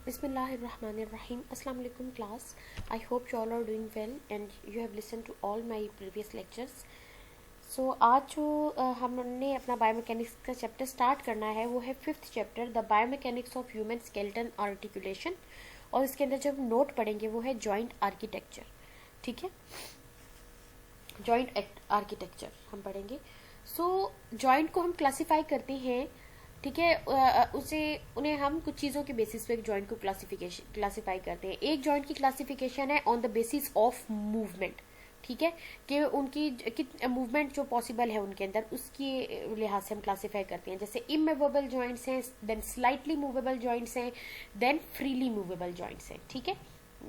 Bismillahirrahmanirrahim. Assalamu alaikum class. I hope you all are doing well and you have listened to all my previous lectures. So आज जो हमने अपना biomechanics का chapter start करना है वो है 5th chapter the biomechanics of human skeleton articulation, और इसके अंदर जब नोट पढ़ेंगे वो है जॉइंट आर्किटेक्चर. ठीक है, जॉइंट आर्किटेक्चर हम पढ़ेंगे. सो जॉइंट को हम क्लासिफाई करते हैं. ठीक है, उन्हें हम कुछ चीज़ों के बेसिस पे जॉइंट को क्लासिफाई करते हैं. एक जॉइंट की क्लासिफिकेशन है on the basis of movement. ठीक है, कि उनकी मूवमेंट जो पॉसिबल है उनके अंदर, उसकी लिहाज से हम क्लासिफाई करते हैं. जैसे इमूवेबल जॉइंट्स हैं, देन स्लाइटली मूवेबल जॉइंट्स हैं, देन फ्रीली मूवेबल जॉइंट्स हैं. ठीक है,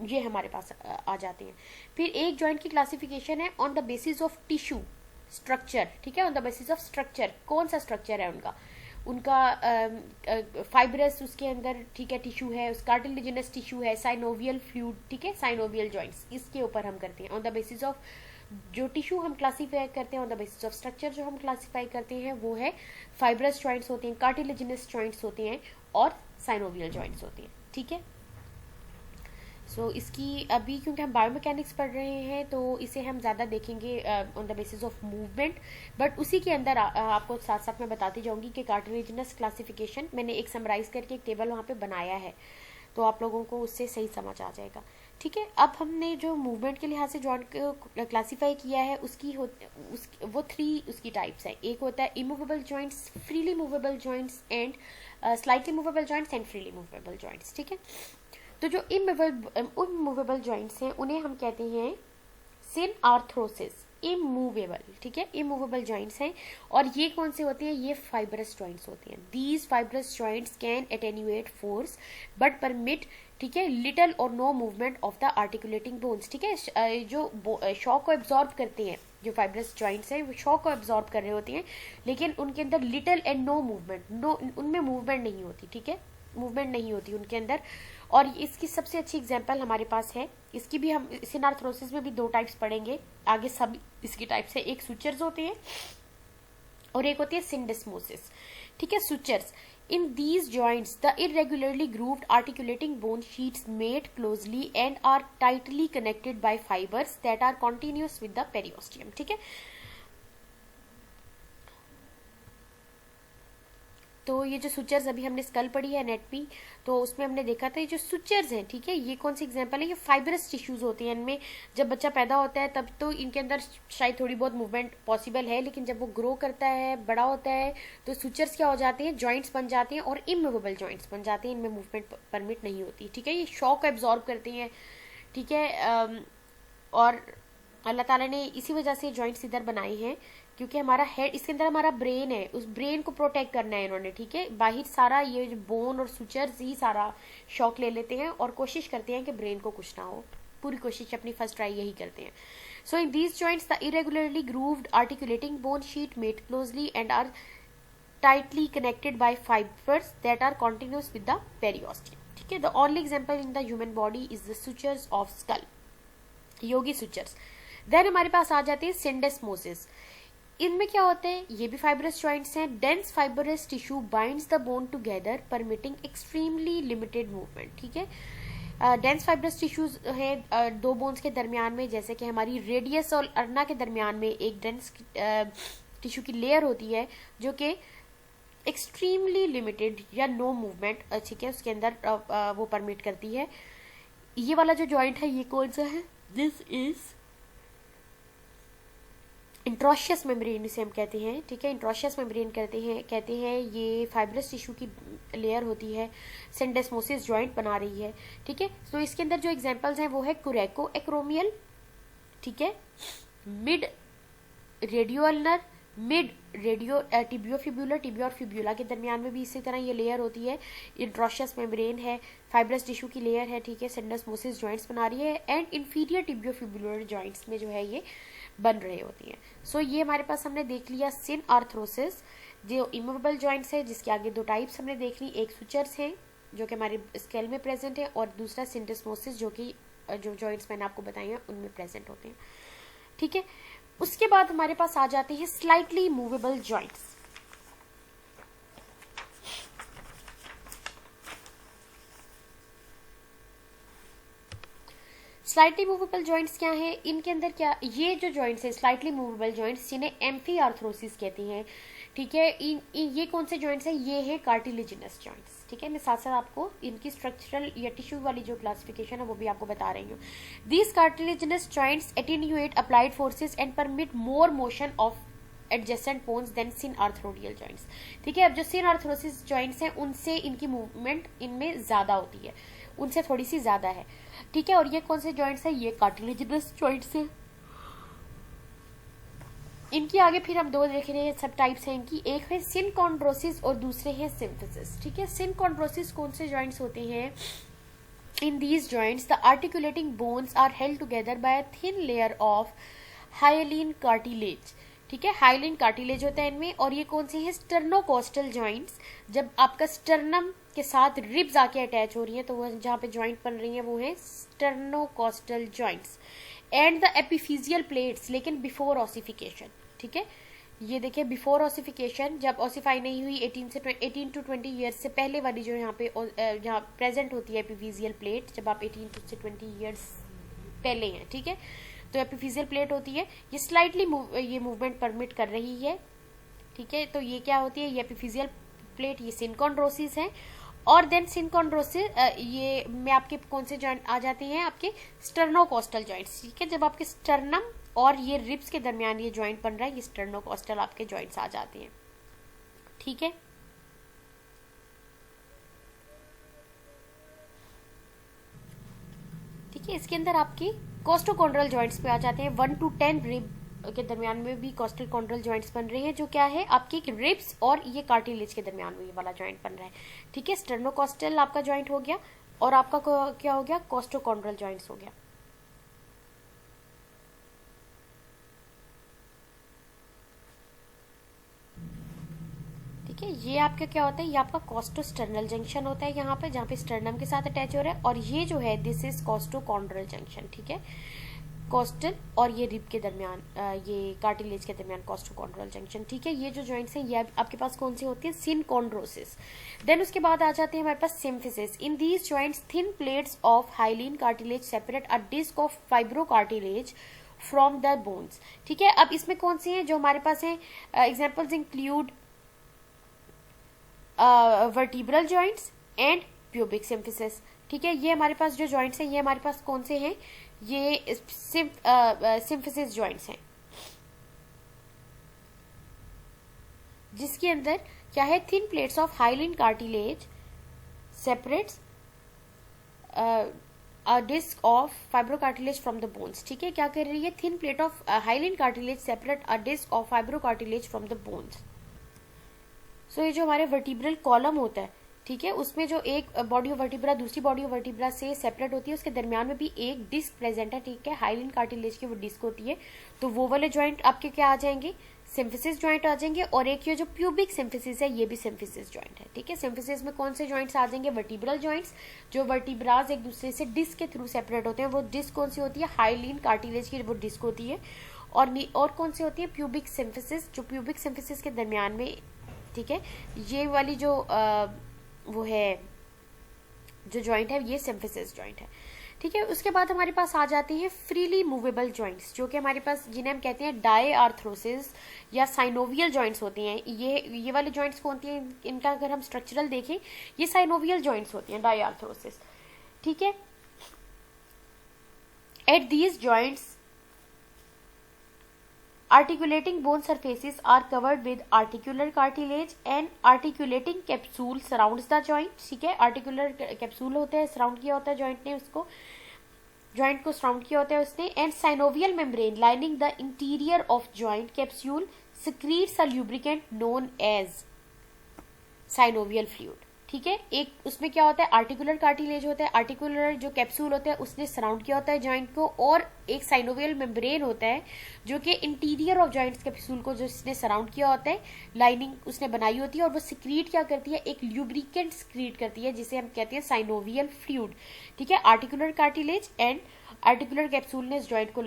ये हमारे पास आ जाते हैं. फिर एक जॉइंट की क्लासिफिकेशन है on the basis of tissue structure. ठीक है, on the basis of structure, कौन सा स्ट्रक्चर है उनका फाइब्रस उसके अंदर. ठीक है, टिश्यू है, कार्टिलेजिनस टिश्यू है, साइनोवियल फ्लूइड. ठीक है, साइनोवियल जॉइंट्स, इसके ऊपर हम करते हैं ऑन द बेसिस ऑफ जो टिश्यू हम क्लासीफाई करते हैं. On the basis of structure जो हम क्लासीफाई करते हैं वो है फाइब्रस जॉइंट्स होते हैं, कार्टिलेजिनस जॉइंट्स होते हैं और साइनोवियल जॉइंट्स होते हैं. ठीक है, सो इसकी अभी क्योंकि हम बायोमैकेनिक्स पढ़ रहे हैं तो इसे हम ज़्यादा देखेंगे on the basis of movement. But उसी के अंदर आपको साथ साथ मैं बताती जाऊंगी कि कार्टिलेजिनस क्लासिफिकेशन मैंने एक समराइज करके एक टेबल वहाँ पे बनाया है, तो आप लोगों को उससे सही समझ आ जाएगा. ठीक है, अब हमने जो मूवमेंट के लिहाज से जॉइंट को क्लासीफाई किया है वो 3 उसकी टाइप्स है. एक होता है immovable joints, freely movable joints and slightly movable joints and freely movable joints. ठीक है, तो जो इमूवेबल जॉइंट्स हैं उन्हें हम कहते हैं सिनआर्थ्रोसिस, इमूवेबल. ठीक है, इमूवेबल जॉइंट्स हैं, और ये कौन से होते हैं? ये फाइब्रस जॉइंट्स होते हैं. These fibrous joints can attenuate force but permit, ठीक है, लिटल और no movement of the articulating bones. ठीक है, जो शॉक को एब्जॉर्ब करते हैं, जो फाइब्रस जॉइंट्स हैं वो शॉक को एब्जॉर्ब कर रहे होते हैं, लेकिन उनके अंदर लिटल एंड नो मूवमेंट, उनमें मूवमेंट नहीं होती. ठीक है, मूवमेंट नहीं होती उनके अंदर. और इसकी सबसे अच्छी एग्जांपल हमारे पास है, इसकी भी हम सिनआर्थ्रोसिस में भी 2 टाइप्स पढ़ेंगे आगे. सब इसकी टाइप्स है, एक सुचर्स होते हैं और एक होती है सिंडेस्मोसिस. ठीक है, sutures. In these joints the irregularly grooved articulating bone sheets met closely and are tightly connected by fibres that are continuous with the periosteum. ठीक है, तो ये जो सुचर्स अभी हमने स्कल पढ़ी है नेट पी, तो उसमें हमने देखा था ये जो सुचर्स हैं, ठीक है, ये कौन सी एग्जांपल है? ये फाइब्रस टिश्यूज होते हैं. इनमें जब बच्चा पैदा होता है तब तो इनके अंदर शायद थोड़ी बहुत मूवमेंट पॉसिबल है, लेकिन जब वो ग्रो करता है, बड़ा होता है, तो सुचर्स क्या हो जाते हैं? जॉइंट्स बन जाते हैं और इमूवेबल जॉइंट्स बन जाते हैं. इनमें मूवमेंट परमिट नहीं होती. ठीक है, ये शॉक एब्जॉर्ब करते हैं. ठीक है, और अल्लाह ताला ने इसी वजह से जॉइंट्स इधर बनाए हैं क्योंकि हमारा हेड, इसके अंदर हमारा ब्रेन है, उस ब्रेन को प्रोटेक्ट करना है इन्होंने. ठीक है, बाहर सारा ये जो बोन और सुचर्स ही सारा शॉक ले लेते हैं और कोशिश करते हैं कि ब्रेन को कुछ ना हो. पूरी कोशिश अपनी फर्स्ट ट्राई यही करते हैं. So in these joints the irregularly grooved articulating bone sheet meet closely and are tightly connected by fibres that are continuous with the periosteum. ठीक है, the only example in the human body is the sutures of skull, योगी sutures. Then हमारे पास आ जाते हैं सिंडेस्मोसिस. इनमें क्या होता है? ये भी फाइब्रस जॉइंट्स हैं. Dense fibrous tissue binds the bone together permitting extremely limited movement. ठीक है, डेंस फाइब्रस टिश्यूज है 2 बोन्स के दरमियान में, जैसे कि हमारी रेडियस और अर्ना के दरमियान में एक डेंस टिश्यू की लेयर होती है जो कि एक्सट्रीमली लिमिटेड या नो मूवमेंट, ठीक है, उसके अंदर वो परमिट करती है. ये वाला जो जॉइंट है ये कौन सा है? दिस इज इंट्रोशियस मेम्ब्रेन, इसे हम कहते हैं. ठीक है, इंट्रोशियस मेम्ब्रेन कहते हैं. ये फाइब्रस टिश्यू की लेयर होती है, सिंडेस्मोसिस जॉइंट बना रही है. ठीक है, तो इसके अंदर जो एग्जांपल्स हैं वो है कुरेको एक्रोमियल. ठीक है, मिड रेडियोअल्नर, मिड रेडियो टिबियोफिब्युलर, टिबियो और फिब्युला के दरमियान में भी इसी तरह ये लेयर होती है. इंट्रोशियस मेम्ब्रेन है, फाइब्रस टिश्यू की लेयर है. ठीक है, सिंडेस्मोसिस जॉइंट्स बना रही है एंड इंफीरियर टिबियोफिब्युलर जॉइंट्स में जो है ये बन रही होती हैं. सो ये हमारे पास हमने देख लिया सिनआर्थ्रोसिस, जो इमूवेबल जॉइंट्स है, जिसके आगे 2 टाइप्स हमने देख ली. एक सुचर्स हैं जो कि हमारे स्केल में प्रेजेंट है, और दूसरा सिंडेस्मोसिस जो कि जो जॉइंट्स मैंने आपको बताए हैं उनमें प्रेजेंट होते हैं. ठीक है, उसके बाद हमारे पास आ जाते हैं slightly movable joints. Slightly movable joints क्या है, इनके अंदर क्या, ये जो जॉइंट्स है स्लाइटली मूवेबल जॉइंट्स जिन्हें एम्फी आर्थरोसिस कहती हैं, ठीक है, ये कौन से जॉइंट्स हैं, ये है कार्टिलेजिनस जॉइंट्स, ठीक है। मैं साथ साथ आपको इनकी स्ट्रक्चरल या टिश्यू वाली जो क्लासिफिकेशन है वो भी आपको बता रही हूँ। These cartilaginous joints attenuate applied forces and permit more motion of adjacent bones than synarthrodial joints, ठीक है। अब जो सिन आर्थरोसिस जॉइंट्स हैं उनसे इनकी मूवमेंट इनमें ज्यादा होती है, उनसे थोड़ी सी ज्यादा है, ठीक है। और ये कौन से जॉइंट्स है, ये कार्टिलेजिनस जॉइंट्स है। इनकी आगे फिर हम दो देख रहे हैं सब टाइप्स हैं इनकी, एक है सिनकॉन्ड्रोसिस और दूसरे हैं सिम्फिसिस, ठीक है। सिनकॉन्ड्रोसिस कौन से जॉइंट्स होते हैं, in these joints the articulating bones are held together by a thin layer of hyaline cartilage, ठीक है, हाइलिन कार्टिलेज होता है इनमें। और ये कौन सी है, स्टर्नोकोस्टल जॉइंट्स, जब आपका स्टर्नम के साथ रिब्स आके अटैच हो रही है तो वो जहाँ पे जॉइंट बन रही है वो है sternocostal joints. And the epiphyseal plates, लेकिन बिफोर ऑसिफिकेशन, ठीक है। ये देखिए बिफोर ऑसिफिकेशन, जब ऑसिफाई नहीं हुई 18 to 20 ईयर्स से पहले वाली जो यहाँ पे जहाँ प्रेजेंट होती है एपिफिजियल प्लेट, जब आप 18 से 20 ईयर्स पहले हैं, ठीक है, तो एपिफिजियल प्लेट होती है, ये स्लाइटली ये मूवमेंट परमिट कर रही है, ठीक है। तो ये क्या होती है, ये एपिफिजियल प्लेट, ये सिनकॉन्ड्रोसिस है। और देन सिनकॉन्ड्रोसिस ये में आपके कौन से जॉइंट आ जाते हैं, आपके स्टर्नोकोस्टल जॉइंट्स, ठीक है। जब आपके स्टर्नम और ये रिब्स के दरमियान ये जॉइंट बन रहा है, ये स्टर्नोकोस्टल आपके जॉइंट्स आ जाते हैं, ठीक है। ठीक है, इसके अंदर आपकी कोस्टोकॉन्ड्रल जॉइंट्स पे आ जाते हैं, 1 to 10 रिब के दरमियान में भी कोस्टोकॉन्ड्रल जॉइंट्स बन रहे हैं, जो क्या है आपकी रिब्स और ये कार्टिलेज के दरमियान में ये वाला जॉइंट बन रहा है, ठीक है। स्टर्नोकोस्टल आपका जॉइंट हो गया और आपका क्या हो गया, कोस्टोकॉन्ड्रल जॉइंट्स हो गया। ठीक है, ये आपका क्या होता है, ये आपका कोस्टोस्टर्नल जंक्शन होता है यहाँ पे, जहाँ पे स्टर्नम के साथ अटैच हो रहा है। और ये जो है दिस इज कोस्टोकॉन्ड्रल जंक्शन, ठीक है, कोस्टल और ये रिब के दरमियान, ये कार्टिलेज के दरमियान कोस्टोकॉन्ड्रल जंक्शन, ठीक है। ये जो जॉइंट्स हैं ये आपके पास कौन सी होती है, सिनकॉन्ड्रोसिस। देन उसके बाद आ जाते हैं हमारे पास symphysis. In these joints thin plates of hyaline cartilage separate a disc of fibrocartilage from the bones, ठीक है। अब इसमें कौन सी हैं जो हमारे पास हैं, examples include vertebral joints and pubic symphysis, ठीक है। ये हमारे पास जो जॉइंट्स हैं ये हमारे पास कौन से हैं, ये सिम्फिसिस जॉइंट्स हैं, जिसके अंदर क्या है, thin plates of hyaline cartilage separates a disc of fibrocartilage from the bones, ठीक है। क्या कर रही है, thin plate of hyaline cartilage separate a disc of fibrocartilage from the bones. So ये जो हमारे वर्टिब्रल कॉलम होता है, ठीक है, उसमें जो एक बॉडी ऑफ वर्टिब्रा दूसरी बॉडी ऑफ वर्टिब्रा से सेपरेट होती है, उसके दरमियान में भी एक डिस्क प्रेजेंट है, ठीक है, हाइलिन कार्टिलेज की वो डिस्क होती है। तो वो वाले जॉइंट आपके क्या आ जाएंगे, सिम्फिसिस जॉइंट आ जाएंगे। और एक ये जो प्यूबिक सिम्फिसिस है ये भी सिम्फिसिस जॉइंट है, ठीक है। सिम्फिसिस में कौन से जॉइंट्स आ जाएंगे, वर्टिब्रल जॉइंट्स, जो वर्टिब्राज एक दूसरे से डिस्क के थ्रू सेपरेट होते हैं, वो डिस्क कौन सी होती है, हाइलिन कार्टिलेज की वो डिस्क होती है। और कौन सी होती है, प्यूबिक सिम्फिसिस, जो प्यूबिक सिम्फिसिस के दरमियान में, ठीक है, ये वाली जो वो है जो जॉइंट है ये सिम्फिसिस जॉइंट है, ठीक है। उसके बाद हमारे पास आ जाती है फ्रीली मूवेबल जॉइंट्स, जो कि हमारे पास जिन्हें हम कहते हैं डायआर्थरोसिस या साइनोवियल जॉइंट्स होती हैं। ये वाली जॉइंट्स कौन होती हैं, इनका अगर हम स्ट्रक्चरल देखें ये साइनोवियल जॉइंट्स होती हैं, डायआर्थरोसिस, ठीक है। At these joints articulating bone surfaces are covered with articular cartilage and articulating capsule surrounds the joint, ठीक है। articular capsule होता है, surround किया होता है joint ने, उसको joint को surround किया होता है उसने। and synovial membrane lining the interior of joint capsule secretes a lubricant known as synovial fluid, ठीक है। एक उसमें क्या होता है, आर्टिकुलर कार्टिलेज होता है, आर्टिकुलर जो कैप्सूल होता है उसने सराउंड किया होता है जॉइंट को, और एक साइनोवियल मेम्ब्रेन होता है जो कि इंटीरियर ऑफ जॉइंट्स कैप्सूल को जो इसने सराउंड किया होता है, लाइनिंग उसने बनाई होती है, और वो सिक्रीट क्या करती है, एक ल्यूब्रिकेंट सिक्रीट करती है जिसे हम कहते हैं साइनोवियल फ्लूइड, ठीक है। Articular cartilage and articular capsule ने इस जॉइंट को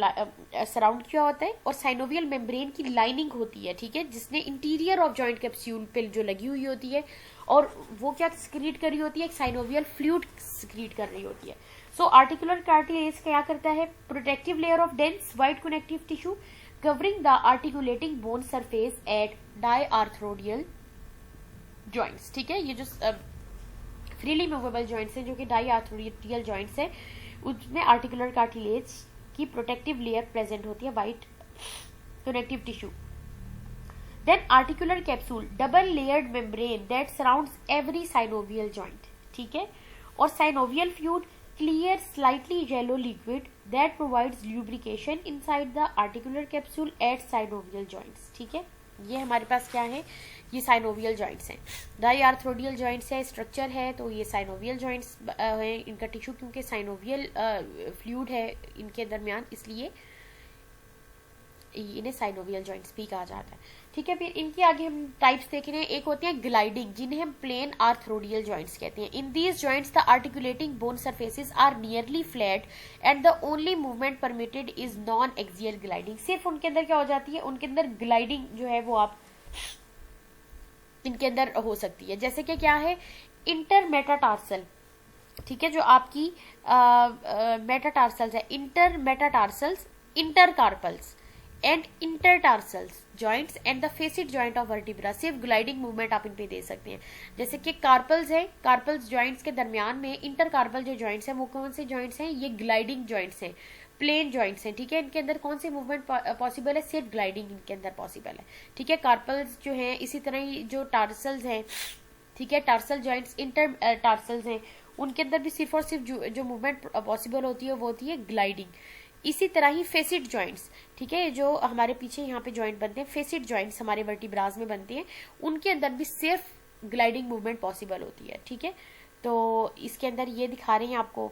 सराउंड किया होता है, और साइनोवियल मेम्ब्रेन की लाइनिंग होती है, ठीक है, जिसने इंटीरियर ऑफ जॉइंट कैप्सूल पे जो लगी हुई होती है, और वो क्या सिक्रीट कर रही होती है, एक साइनोवियल फ्लूइड सिक्रीट कर रही होती है। सो आर्टिकुलर कार्टिलेज क्या करता है, protective layer of dense white connective tissue covering the articulating bone surface at diarthrodial joints. ठीक है, ये जो फ्रीली मूवेबल जॉइंट्स हैं जो कि डायआर्थरोडियल जॉइंट्स है, उसमें आर्टिकुलर कार्टिलेज की प्रोटेक्टिव लेयर प्रेजेंट होती है, white connective tissue. Then articular capsule, double layered membrane that surrounds every synovial joint. ठीक है, और synovial fluid clear slightly yellow liquid that provides lubrication inside the articular capsule at synovial joints. ठीक है, ये हमारे पास क्या है, ये साइनोवियल जॉइंट्स हैं, डायआर्थरोडियल जॉइंट्स है, स्ट्रक्चर है, तो ये साइनोवियल जॉइंट्स है। इनका टिश्यू क्योंकि साइनोवियल फ्लूइड है इनके दरमियान, इसलिए इन्हें साइनोवियल जॉइंट्स भी कहा जाता है। ठीक है, फिर इनकी आगे हम टाइप्स देख रहे हैं। एक होते हैं ग्लाइडिंग, जिन्हें हम प्लेन आर्थरोडियल जॉइंट्स कहते हैं। In these joints the articulating bone surfaces are nearly flat and the only movement permitted is non axial gliding. सिर्फ उनके अंदर क्या हो जाती है, उनके अंदर ग्लाइडिंग जो है वो आप इनके अंदर हो सकती है। जैसे कि क्या है, इंटरमेटाटार्सल, ठीक है, जो आपकी मेटाटार्सल्स है, intermetatarsals, intercarpals and intertarsals joints and the facet joint of vertebra, सिर्फ ग्लाइडिंग मूवमेंट आप इन पे दे सकते हैं। जैसे कि कार्पल्स है, कार्पल्स जॉइंट्स के दरमियान में इंटरकार्पल जो जॉइंट्स हैं वो कौन से जॉइंट्स हैं, ये ग्लाइडिंग जॉइंट्स हैं, प्लेन जॉइंट्स हैं। ठीक है, इनके अंदर कौन सी मूवमेंट पॉसिबल है, सिर्फ ग्लाइडिंग इनके अंदर पॉसिबल है। ठीक है, कार्पल्स जो है, इसी तरह ही जो टार्सल्स हैं, ठीक है, टार्सल जॉइंट्स, इंटर टार्सल्स हैं, उनके अंदर भी सिर्फ और सिर्फ जो मूवमेंट पॉसिबल होती है वो होती है ग्लाइडिंग। इसी तरह ही फेसिड जॉइंट्स, ठीक है, जो हमारे पीछे यहाँ पे जॉइंट बनते हैं, फेसिड जॉइंट्स हमारे वर्टिब्रास में बनते हैं, उनके अंदर भी सिर्फ ग्लाइडिंग मूवमेंट पॉसिबल होती है। ठीक है, तो इसके अंदर ये दिखा रहे हैं आपको,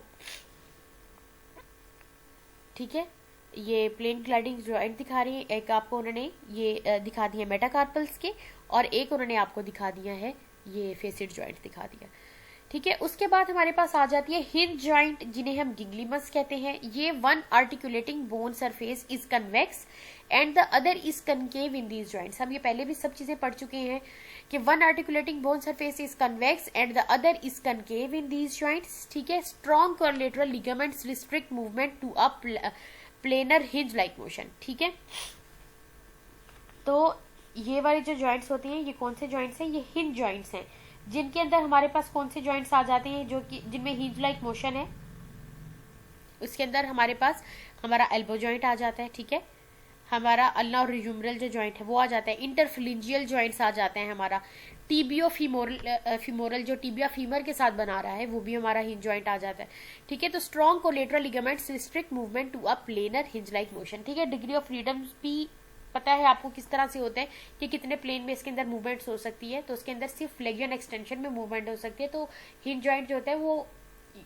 ठीक है, ये प्लेन ग्लाइडिंग जॉइंट दिखा रही है। एक आपको उन्होंने ये दिखा दिया मेटाकार्पल्स के, और एक उन्होंने आपको दिखा दिया है ये फेसिड जॉइंट दिखा दिया। ठीक है, उसके बाद हमारे पास आ जाती है हिंज जॉइंट, जिन्हें हम गिग्लिमस कहते हैं। ये one articulating bone surface is convex and the other is concave in these joints. हम ये पहले भी सब चीजें पढ़ चुके हैं कि one articulating bone surface is convex and the other is concave in these joints. ठीक है, strong collateral ligaments restrict movement to a planar hinge like motion. ठीक है, तो ये वाली जो जॉइंट्स होती हैं, ये कौन से जॉइंट्स हैं, ये हिंज जॉइंट्स हैं, जिनके अंदर हमारे पास कौन से जॉइंट्स आ जाते हैं, जो कि जिनमें हिंज लाइक मोशन है। उसके अंदर हमारे पास हमारा एल्बो जॉइंट आ जाता है। ठीक है, हमारा अल्ना और ह्यूमरल जो जॉइंट है वो आ जाता है, इंटरफिलिंजियल जॉइंट्स आ जाते हैं, हमारा टीबियो फीमोरल जो टीबिया फीमर के साथ बना रहा है वो भी हमारा हिंज जॉइंट आ जाता है। ठीक है, तो strong collateral ligaments restrict movement to a planar hinge like motion. ठीक है, डिग्री ऑफ फ्रीडम भी पता है आपको किस तरह से होते हैं कि कितने प्लेन में इसके अंदर मूवमेंट्स हो सकती है, तो उसके अंदर सिर्फ फ्लेक्सियन एक्सटेंशन में मूवमेंट हो सकती है। तो हिंज जॉइंट जो होता है वो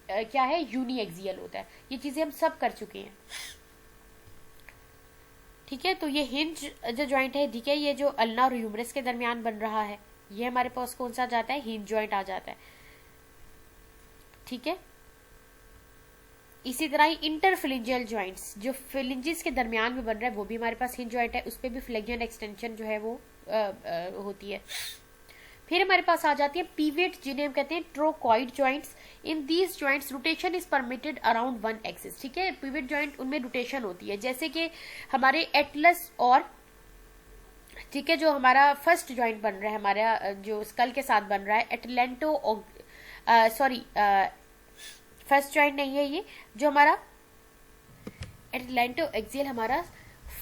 क्या है, यूनी एक्सियल होता है। ये चीजें हम सब कर चुके हैं। ठीक है, तो ये हिंज जो जॉइंट है, ठीक है, ये जो अल्ना और ह्यूमरस के दरमियान बन रहा है, ये हमारे पास कौन सा जाता है, हिंज जॉइंट आ जाता है। ठीक है, इसी तरह ही इंटरफिलिंजियल जॉइंट्स जो फिलिंजिस के दरमियान में बन रहा है वो भी हमारे पास हिंज जॉइंट है, उस पर भी फ्लेक्सियन एक्सटेंशन जो है वो होती है। फिर हमारे पास आ जाती है पीवेट, जिन्हें हम कहते हैं trochoid joints. In these joints rotation is permitted around one axis. ठीक है, पीवेट जॉइंट उनमें रोटेशन होती है, जैसे कि हमारे एटलस और, ठीक है, जो हमारा फर्स्ट जॉइंट बन रहा है, हमारा जो स्कल के साथ बन रहा है, एटलेंटो फर्स्ट जॉइंट नहीं है, ये जो हमारा एटलेंटो एक्सियल हमारा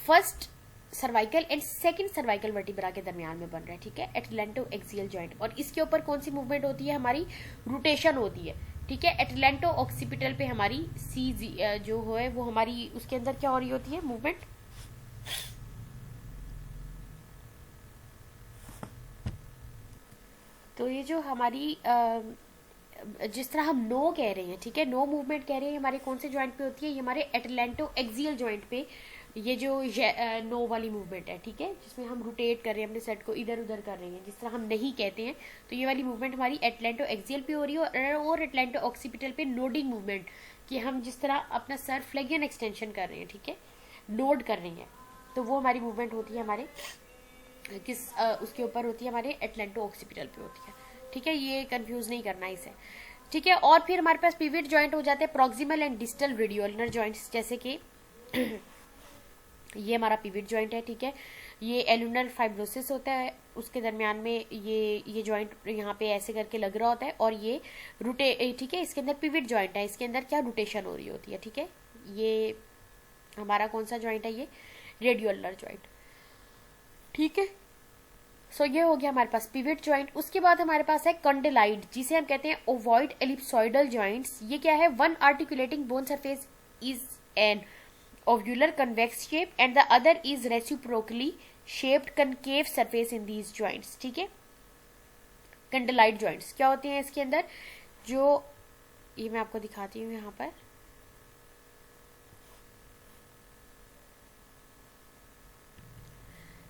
first cervical and second cervical vertebra के दरमियान में बन रहा है। ठीक है, एटलेंटो एक्सियल जॉइंट, और इसके ऊपर कौन सी मूवमेंट होती है, हमारी रोटेशन होती है। ठीक है, एटलेंटो ऑक्सीपिटल पे हमारी सी जो है वो हमारी उसके अंदर क्या हो रही होती है, मूवमेंट। तो ये जो हमारी जिस तरह हम नो कह रहे हैं, ठीक है, नो मूवमेंट कह रहे हैं, हमारे कौन से जॉइंट पे होती है, ये हमारे एटलेंटो एक्सियल जॉइंट पे ये जो नो वाली मूवमेंट है। ठीक है, जिसमें हम रोटेट कर रहे हैं, अपने सेट को इधर उधर कर रहे हैं, जिस तरह हम नहीं कहते हैं, तो ये वाली मूवमेंट हमारी एटलेंटो एक्सियल पे हो रही है, और एटलेंटो ऑक्सीपिटल पे नोडिंग मूवमेंट, कि हम जिस तरह अपना सर फ्लेक्सियन एक्सटेंशन कर रहे हैं, ठीक है, नोड कर रहे हैं, तो वो हमारी मूवमेंट होती है हमारे किस उसके ऊपर होती है, हमारे एटलेंटो ऑक्सीपिटल पे होती है। ठीक है, ये कंफ्यूज नहीं करना इसे, ठीक है। और फिर हमारे पास पिवट जॉइंट हो जाते हैं proximal and distal radioulnar joints, जैसे कि ये हमारा पिवट जॉइंट है, ठीक है। ये एलुनर फाइब्रोसिस होता है, उसके दरमियान में ये जॉइंट यहाँ पे ऐसे करके लग रहा होता है, और ये ठीक है, इसके अंदर पिवट जॉइंट है, इसके अंदर क्या रोटेशन हो रही होती है, ठीक है। ये हमारा कौन सा जॉइंट है, ये रेडियोलर जॉइंट, ठीक है। सो ये हो गया हमारे पास पिवट जॉइंट। उसके बाद हमारे पास है कंडिलाइड, जिसे हम कहते हैं ओवॉइड एलिप्सॉइडल जॉइंट्स। ये क्या है, one articulating bone surface is an ovular convex shape and the other is reciprocally shaped concave surface in these joints, ठीक है। कंडिलाइड जॉइंट्स क्या होते हैं इसके अंदर, जो ये मैं आपको दिखाती हूँ यहाँ पर,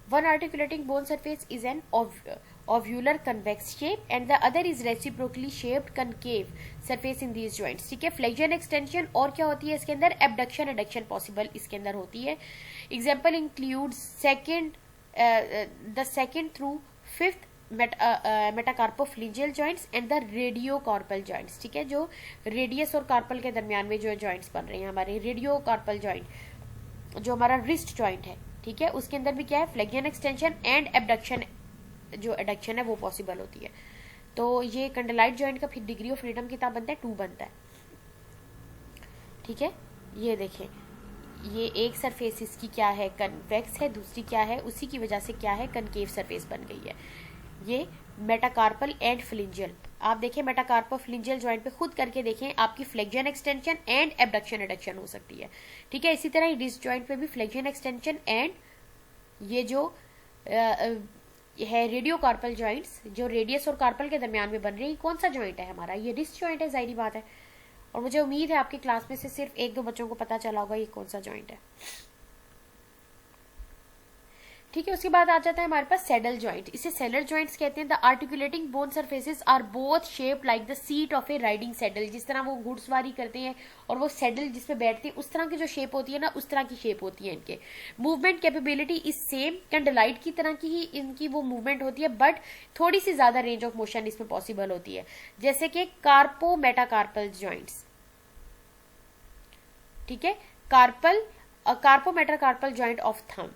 one articulating bone surface is an ovular convex shape and the other is reciprocally shaped concave surface in these joints, ठीक है। फ्लेक्शन एक्सटेंशन और क्या होती है इसके अंदर, एबडक्शन एडक्शन पॉसिबल इसके अंदर होती है। Example include the second through fifth metacarpophalangeal joints and the radiocarpal joints, ठीक है। जो रेडियस और कार्पल के दरमियान में जो जॉइंट्स बन रहे हैं हमारे, रेडियोकार्पल जॉइंट जो हमारा रिस्ट जॉइंट है, ठीक है, उसके अंदर भी क्या है, फ्लेक्शन एक्सटेंशन एंड एबडक्शन, जो एडक्शन है वो पॉसिबल होती है। तो ये कंडिलाइड जॉइंट का फिर डिग्री ऑफ फ्रीडम कितना बनता है, 2 बनता है, ठीक है। ये देखें, ये एक सरफेस इसकी क्या है, कन्वेक्स है, दूसरी क्या है, उसी की वजह से क्या है, कनकेव सरफेस बन गई है। ये मेटाकार्पल एंड फ्लिंजियल, आप देखें मेटाकार्पल फ्लिंजियल जॉइंट पे खुद करके देखें, आपकी flexion extension and abduction adduction हो सकती है, ठीक है। इसी तरह रिस्ट जॉइंट पे भी फ्लेक्शन एक्सटेंशन एंड ये जो है रेडियोकार्पल जॉइंट्स, जो रेडियस और कार्पल के दरमियान में बन रही है, कौन सा जॉइंट है हमारा, ये रिस्ट जॉइंट है, जाहिर बात है। और मुझे उम्मीद है आपकी क्लास में से सिर्फ 1-2 बच्चों को पता चला होगा ये कौन सा जॉइंट है, ठीक है। उसके बाद आ जाता है हमारे पास सैडल जॉइंट, इसे सैडल जॉइंट्स कहते हैं। The articulating bone surfaces are both shape like the seat of a riding saddle, जिस तरह वो घुड़सवारी करते हैं और वो सैडल जिसपे बैठते हैं, उस तरह की जो शेप होती है ना, उस तरह की शेप होती है इनके। मूवमेंट कैपेबिलिटी इज सेम, कंडिलाइड की तरह की ही इनकी वो मूवमेंट होती है, बट थोड़ी सी ज्यादा रेंज ऑफ मोशन इसमें पॉसिबल होती है, जैसे कि कार्पो मेटाकार्पल जॉइंट्स, ठीक है। कार्पो मेटाकार्पल जॉइंट ऑफ थंब,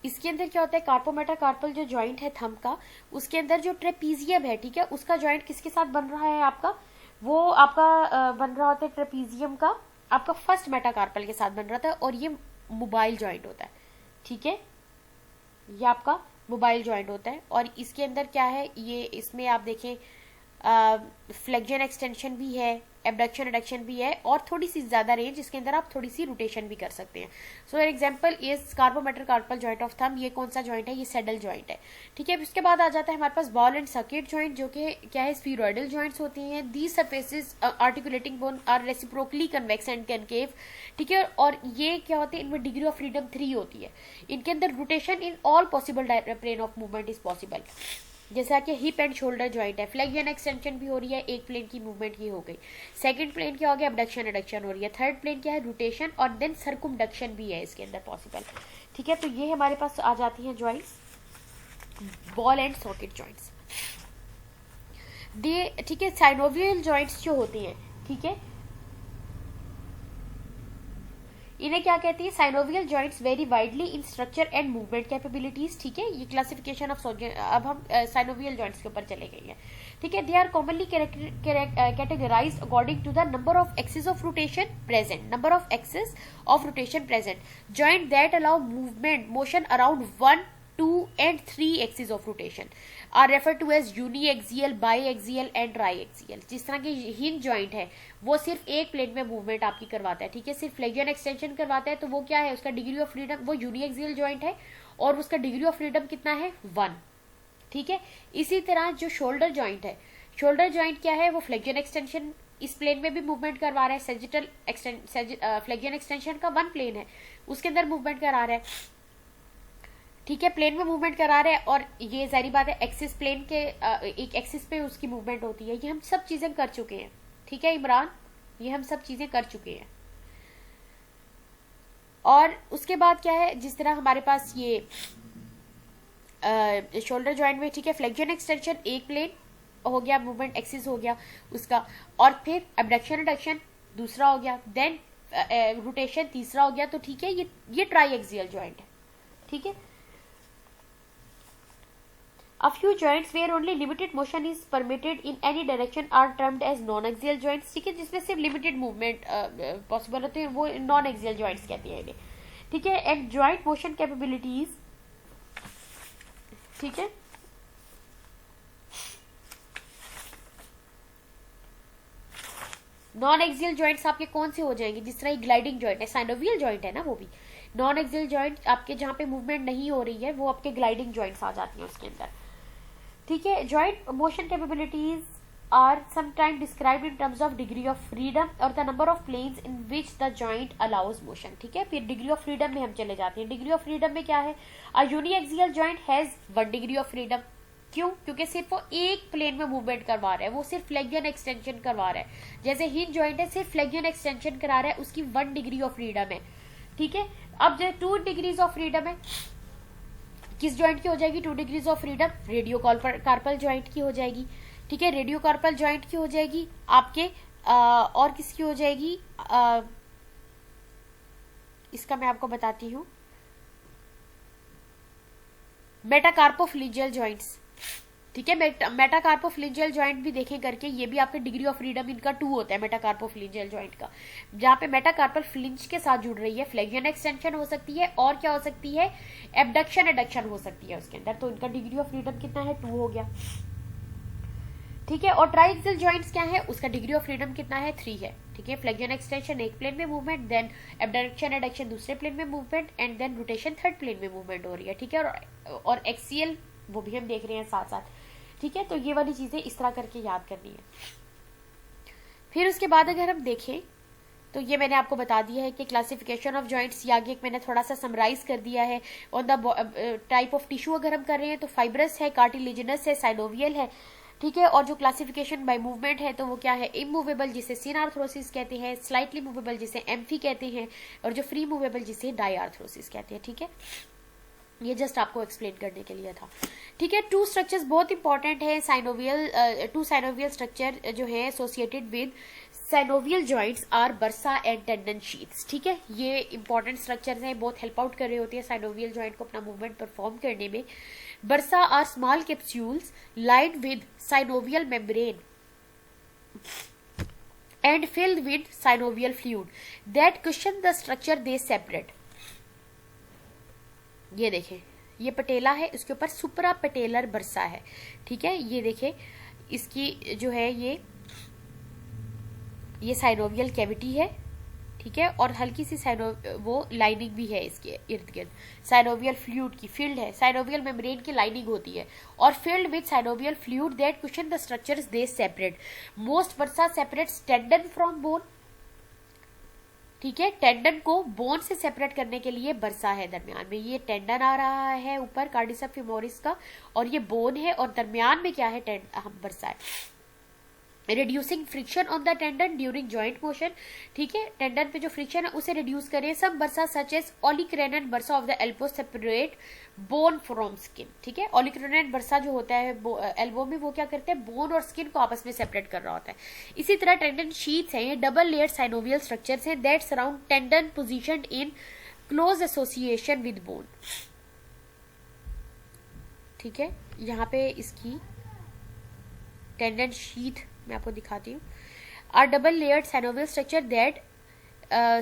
इसके अंदर क्या होता है, कार्पोमेटाकार्पल जो जॉइंट है थंब का, उसके अंदर जो ट्रेपीजियम है, ठीक है, उसका जॉइंट किसके साथ बन रहा है आपका, वो आपका बन रहा होता है ट्रेपीजियम का आपका फर्स्ट मेटाकार्पल के साथ बन रहा था, और ये मोबाइल जॉइंट होता है, ठीक है। ये आपका मोबाइल जॉइंट होता है, और इसके अंदर क्या है, ये इसमें आप देखें फ्लेक्शन एक्सटेंशन भी है, एबडक्शन एडक्शन भी है, और थोड़ी सी ज्यादा रेंज, इसके अंदर आप थोड़ी सी रोटेशन भी कर सकते हैं। So for example is carpometacarpal joint of thumb, ये कौन सा जॉइंट है, ये सैडल जॉइंट है, ठीक है। उसके बाद आ जाता है हमारे पास बॉल एंड सर्किट जॉइंट, जो कि क्या है, स्फीरॉइडल जॉइंट्स होती हैं। These surfaces articulating bone are reciprocally convex and concave, ठीक है। और ये क्या होते हैं, इनमें डिग्री ऑफ फ्रीडम 3 होती है। इनके अंदर rotation in all possible plane of movement is possible, जैसा कि हिप एंड शोल्डर जॉइंट है, फ्लेक्शन एक्सटेंशन भी हो रही है, एक प्लेन की मूवमेंट ही हो गई। सेकंड प्लेन क्या हो गया, एबडक्शन एडक्शन हो रही है। थर्ड प्लेन क्या है, रोटेशन, और देन सर्कुमडक्शन भी है इसके अंदर पॉसिबल, ठीक है। तो ये हमारे पास आ जाती हैं joints, ball and socket joints, ठीक है। साइनोवियल जॉइंट्स जो होती हैं, ठीक है, इन्हें क्या कहती है, synovial joints very widely in structure and movement capabilities, ठीक है। ये क्लासिफिकेशन ऑफ अब हम साइनोवियल जॉइंट्स के ऊपर चले गए हैं, ठीक है। They are commonly categorised according to the number of axis of rotation present, number of axis of rotation present, joint that allow movement motion around 1, 2 and 3 axes of rotation are referred to as uniaxial, biaxial and triaxial। जिस तरह की hinge joint है वो सिर्फ एक plane में movement आपकी करवाता है, ठीक है, सिर्फ फ्लेक्शन एक्सटेंशन करवाता है, तो वो क्या है, उसका डिग्री ऑफ फ्रीडम, वो यूनिएक्सियल जॉइंट है, और उसका डिग्री ऑफ फ्रीडम कितना है, 1, ठीक है। इसी तरह जो शोल्डर जॉइंट है, शोल्डर जॉइंट क्या है, वो फ्लेक्शन एक्सटेंशन इस प्लेन में भी मूवमेंट करवा रहा है, सेजिटल फ्लेक्शन एक्सटेंशन का 1 प्लेन है, उसके अंदर मूवमेंट करा रहा है, ठीक है, प्लेन में मूवमेंट करा रहे हैं, और ये सारी बात है एक्सिस प्लेन के एक एक्सिस पे उसकी मूवमेंट होती है। ये हम सब चीजें कर चुके हैं, ठीक है इमरान, ये हम सब चीजें कर चुके हैं। और उसके बाद क्या है, जिस तरह हमारे पास ये शोल्डर जॉइंट में, ठीक है, फ्लेक्शन एक्सटेंशन एक प्लेन हो गया, मूवमेंट एक्सिस हो गया उसका, और फिर एबडक्शन एडक्शन दूसरा हो गया, देन रोटेशन तीसरा हो गया। तो ठीक है, ये ट्राई एक्सियल जॉइंट है, ठीक है। A few joints where only limited motion is permitted in any direction are termed as non-axial joints, ठीक है, जिसमें सिर्फ लिमिटेड मूवमेंट पॉसिबल होते हैं, वो नॉन एक्सियल जॉइंट्स कहते हैं इन्हें, ठीक है। एंड जॉइंट मोशन कैपेबिलिटीज, ठीक है, नॉन एक्सियल जॉइंट्स आपके कौन से हो जाएंगे, जिस तरह ग्लाइडिंग जॉइंट है, साइनोवियल जॉइंट है ना वो भी। नॉन एक्सियल जॉइंट आपके जहाँ पे मूवमेंट नहीं हो रही है वो आपके ग्लाइडिंग जॉइंट्स आ जाती हैं उसके अंदर, ठीक है। Joint motion capabilities are sometime described in terms of degree of freedom और the number of planes in which the joint allows motion, ठीक है। फिर डिग्री ऑफ फ्रीडम में हम चले जाते हैं। डिग्री ऑफ फ्रीडम में क्या है, a uniaxial joint has 1 degree of freedom. क्यों? क्योंकि सिर्फ वो एक प्लेन में मूवमेंट करवा रहा है, वो सिर्फ फ्लेक्शन एक्सटेंशन करवा रहा है। जैसे हिंज जॉइंट है, सिर्फ फ्लेक्शन एक्सटेंशन करा रहा है, उसकी 1 डिग्री ऑफ फ्रीडम है, ठीक है। अब जो 2 डिग्रीज ऑफ फ्रीडम है, किस जॉइंट की हो जाएगी 2 degrees of freedom? Radiocarpal joint की हो जाएगी, ठीक है। रेडियो कार्पल जॉइंट की हो जाएगी आपके और किसकी हो जाएगी, इसका मैं आपको बताती हूँ, मेटाकार्पोफ्लिंजियल जॉइंट्स, ठीक है। मेटाकार्पोफ्लिंजियल जॉइंट भी देखें करके, ये भी आपके डिग्री ऑफ फ्रीडम इनका 2 होता है मेटाकार्पोफ्लिंजियल जॉइंट का, जहाँ पे मेटाकार्पल फ्लिंज के साथ जुड़ रही है, फ्लेक्शन एक्सटेंशन हो सकती है और क्या हो सकती है, एबडक्शन एडक्शन हो सकती है उसके अंदर। तो इनका डिग्री ऑफ फ्रीडम कितना है, 2 हो गया, ठीक है। और ट्राइएक्सियल जॉइंट्स क्या है, उसका डिग्री ऑफ फ्रीडम कितना है, 3 है, ठीक है। फ्लेक्शन एक्सटेंशन एक प्लेन में मूवमेंट, देन एबडक्शन एडक्शन दूसरे प्लेन में movement, and then rotation third plane में मूवमेंट हो रही है, ठीक है। और एक्सियल वो भी हम देख रहे हैं साथ साथ, ठीक है। तो ये वाली चीजें इस तरह करके याद करनी है। फिर उसके बाद अगर हम देखें तो ये मैंने आपको बता दिया है कि क्लासिफिकेशन ऑफ जॉइंट्स, ये आगे मैंने थोड़ा सा समराइज कर दिया है। On the type of tissue अगर हम कर रहे हैं तो फाइब्रस है, कार्टिलेजिनस है, साइनोवियल है, ठीक है। और जो क्लासिफिकेशन बाय मूवमेंट है तो वो क्या है, इमूवेबल जिसे सिनआर्थ्रोसिस कहते हैं, स्लाइटली मूवेबल जिसे एम्फी कहते हैं, और जो फ्री मूवेबल जिसे डायआर्थ्रोसिस कहते हैं, ठीक है। ये जस्ट आपको एक्सप्लेन करने के लिए था, ठीक है। 2 स्ट्रक्चर्स बहुत इंपॉर्टेंट है, साइनोवियल 2 साइनोवियल स्ट्रक्चर जो है associated with synovial joints are bursa and tendon sheaths, ठीक है। ये इंपॉर्टेंट स्ट्रक्चर्स हैं, बहुत हेल्प आउट कर रहे होते हैं साइनोवियल जॉइंट को अपना मूवमेंट परफॉर्म करने में। Bursa are small capsules lined with synovial membrane and filled with synovial fluid that cushion the structure they separate. ये देखें, ये पटेला है, इसके ऊपर सुपरा पटेलर बर्सा है, ठीक है। ये देखें, इसकी जो है ये साइनोवियल कैविटी है, ठीक है। और हल्की सी वो लाइनिंग भी है इसके इर्द गिर्द, साइनोवियल फ्लूइड की फील्ड है, साइनोवियल मेम्ब्रेन की लाइनिंग होती है, और field with synovial fluid that cushion the structures they separate. Most bursa separates tendon from bone, ठीक है। टेंडन को बोन से सेपरेट करने के लिए बर्सा है दरमियान में, ये टेंडन आ रहा है ऊपर कार्डिसेप फेमोरिस का, और ये बोन है, और दरमियान में क्या है, बर्सा है। Reducing friction on the tendon during joint motion, ठीक है। टेंडन पे जो फ्रिक्शन है उसे रिड्यूस करें। Some bursa such as olecranon bursa of the elbow separate bone from skin, ठीक है। ओलिक्रेनन बर्सा जो होता है एल्बो में, वो क्या करते हैं, बोन और स्किन को आपस में सेपरेट कर रहा होता है। इसी तरह टेंडन शीट्स हैं, ये डबल लेयर साइनोवियल स्ट्रक्चर्स हैं that surround tendon positioned in close association with bone, ठीक है। यहाँ पे इसकी टेंडन शीथ मैं आपको दिखाती हूँ। Are double layered synovial structure that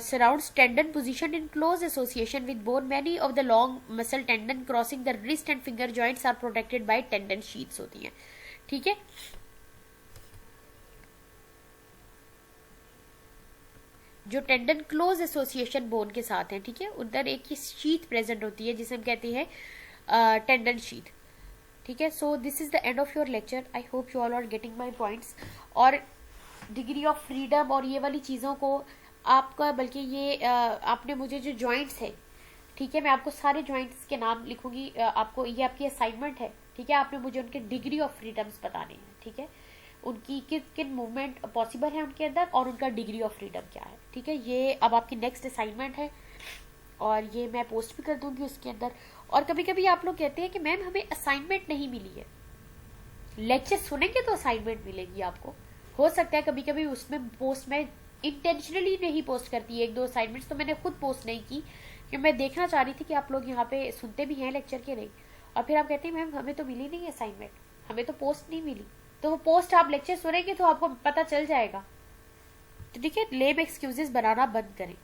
surrounds tendon positioned in close association with bone. Many of the long muscle tendon crossing the wrist and finger joints are protected by tendon sheaths होती हैं, ठीक है। जो tendon close association bone के साथ है, ठीक है, उधर एक ही शीथ प्रेजेंट होती है जिसे हम कहते हैं टेंडन शीथ, ठीक है। So this is the end of your lecture. I hope you all are getting my points. और डिग्री ऑफ फ्रीडम और ये वाली चीज़ों को आपका, बल्कि ये आपने मुझे जो जॉइंट्स है, ठीक है, मैं आपको सारे जॉइंट्स के नाम लिखूंगी, आपको ये आपकी असाइनमेंट है, ठीक है। आपने मुझे उनके डिग्री ऑफ फ्रीडम्स बताने हैं, ठीक है, उनकी किन किन मूवमेंट पॉसिबल है उनके अंदर और उनका डिग्री ऑफ फ्रीडम क्या है, ठीक है। ये अब आपकी नेक्स्ट असाइनमेंट है। और ये मैं पोस्ट भी कर दूंगी उसके अंदर। और कभी कभी आप लोग कहते हैं कि मैम हमें असाइनमेंट नहीं मिली है। लेक्चर सुनेंगे तो असाइनमेंट मिलेगी आपको। हो सकता है कभी कभी उसमें पोस्ट में इंटेंशनली नहीं पोस्ट करती है, एक दो असाइनमेंट्स तो मैंने खुद पोस्ट नहीं की, कि मैं देखना चाह रही थी कि आप लोग यहाँ पे सुनते भी हैं लेक्चर के नहीं। और फिर आप कहते हैं मैम हमें तो मिली नहीं असाइनमेंट, हमें तो पोस्ट नहीं मिली। तो वो पोस्ट आप लेक्चर सुनेंगे तो आपको पता चल जाएगा। तो ठीक है, लेम एक्सक्यूजेस बनाना बंद करें।